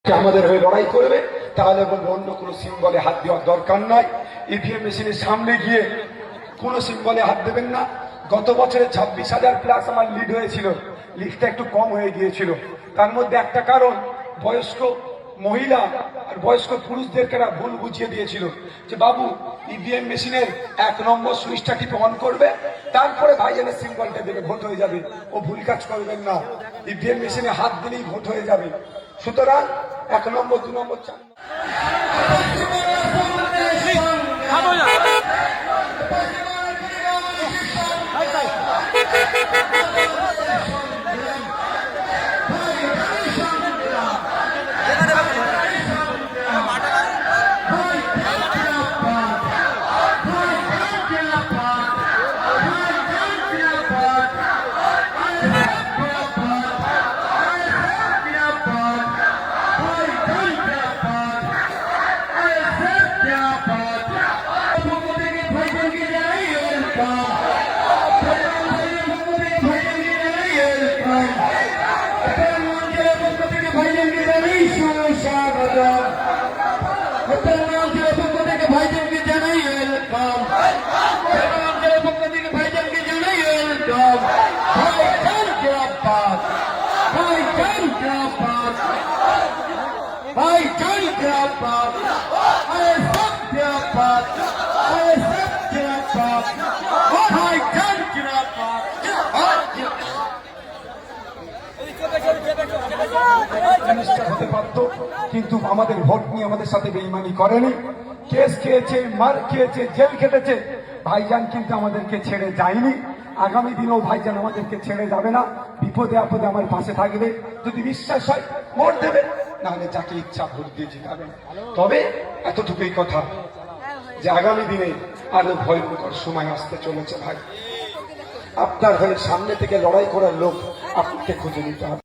আমাদের হয়ে লড়াই করবে, তাহলে বলবো অন্য কোনো সিম্বলে হাত দেওয়ার দরকার নাই। ইভিএম মেশিনের সামনে গিয়ে কোনো সিম্বলে হাত দেবেন না। গত বছরে 26,000 প্লাস আমার লিড হয়েছিল, লিডটা একটু কম হয়ে গিয়েছিল। তার মধ্যে একটা কারণ, বয়স্ক মহিলা আর বয়স্ক পুরুষদেরকে ভুল বুঝিয়ে দিয়েছিল যে বাবু ইভিএম মেশিনের 1 নম্বর সুইচটা টিপে অন করবে, তারপরে ভাইজানের সিম্বলটা দেবে, ভোট হয়ে যাবে। ও ভুল কাজ করবেন না, ইভিএম মেশিনে হাত দিলেই ভোট হয়ে যাবে। সুতরাং 1 নম্বর 2 নম্বর 4 হতে পারত, কিন্তু আমাদের ভোট নিয়ে আমাদের সাথে বেইমানি করেনি। কেস খেয়েছে, মার খেয়েছে, জেল খেটেছে, ভাইজান কিন্তু আমাদেরকে ছেড়ে যায়নি। আগামী দিনেও ভাইজান আমাদেরকে ছেড়ে যাবে না। বিপদে আপদে আমার পাশে থাকবে। যদি বিশ্বাস হয় ভোট দেবে, নাহলে যাকে ইচ্ছা ভোট দিয়ে জিতাবেন। তবে এতটুকুই কথা যে আগামী দিনে আরো ভয়ঙ্কর সময় আসতে চলেছে। ভাই, আপনার হয়ে সামনে থেকে লড়াই করার লোক আপনাকে খুঁজে নিতে হবে।